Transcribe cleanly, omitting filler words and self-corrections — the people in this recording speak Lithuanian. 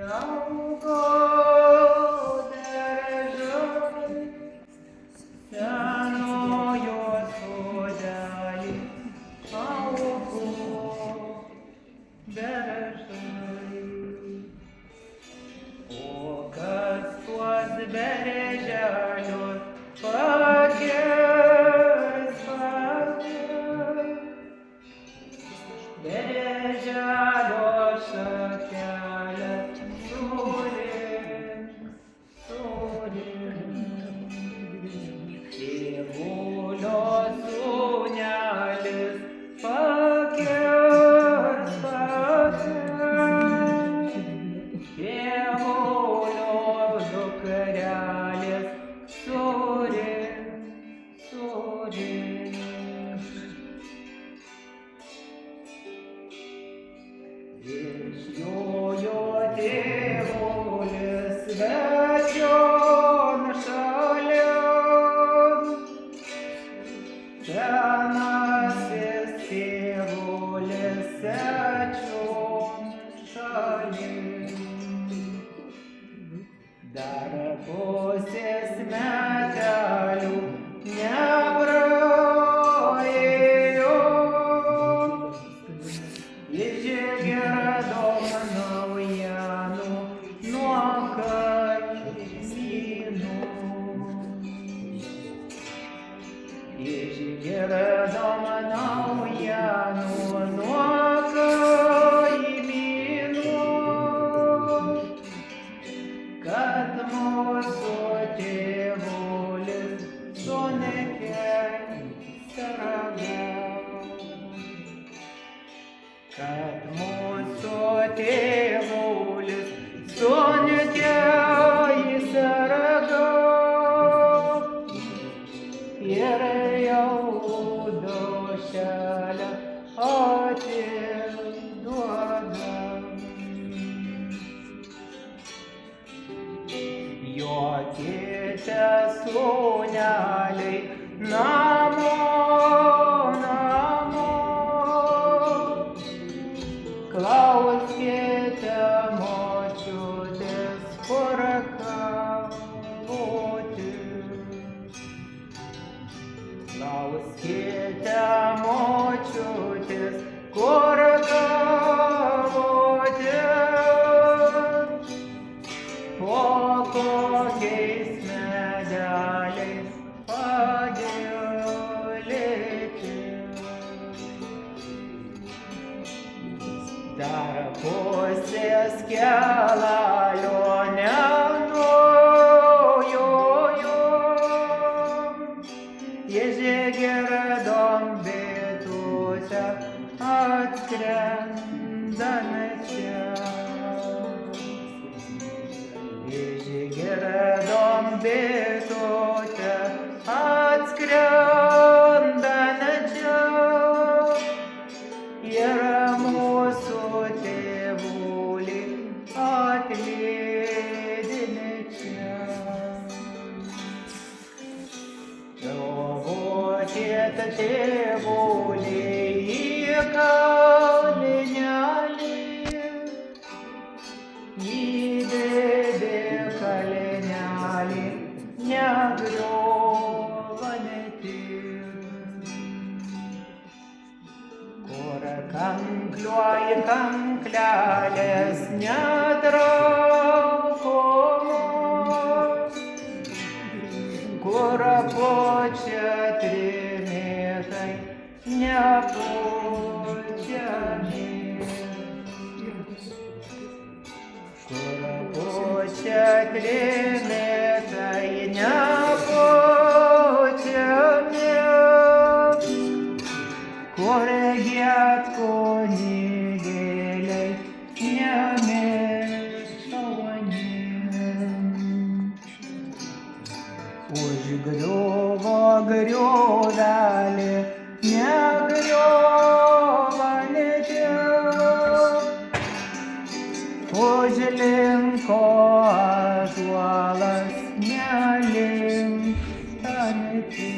Augo beržai, senojo sodelį, augo beržai. O kas tuos berželius pakirs, berželio šakelę tėvulio sūnelis pakirs, tėvulio dukrelės surinks. Išjojo tėvulis svečion šalin, senasis tėvulis svečion šalin. Dar pusės metelių nepraėjo, išgirdom naujienų nuo kaimynų. Išgirdom naujienų nuo kaimynų, kad mūsų tėvulis sunkiai serga. Kad mūsų tėvulis sunkiai serga ir jau dūšelę atiduoda. Jokite sūneliai namo, klauskite močiutės, kur kavoti. Klauskite močiutės, kur kavoti. Po kokiais medeliais pagėlėti. Dar pusės kelalio nenujojo, išgirdom bitutę atskrendančią. Išgirdom bitutę atskrendančią ir mūsų tėvulį atlydinčią. Dovokite tėvulį į kalnelį, į didį kalnelį, negriuvanti. Kur kankliuoja kanklelės netraukomos, kur pučia trimitai nepučiami, kur pučia trimitai nepučiami, kur gied kunigėliai nemėžauni. Užgriuvo griovelį negriuvanti, užlinko ąžuolas nelinkstanti.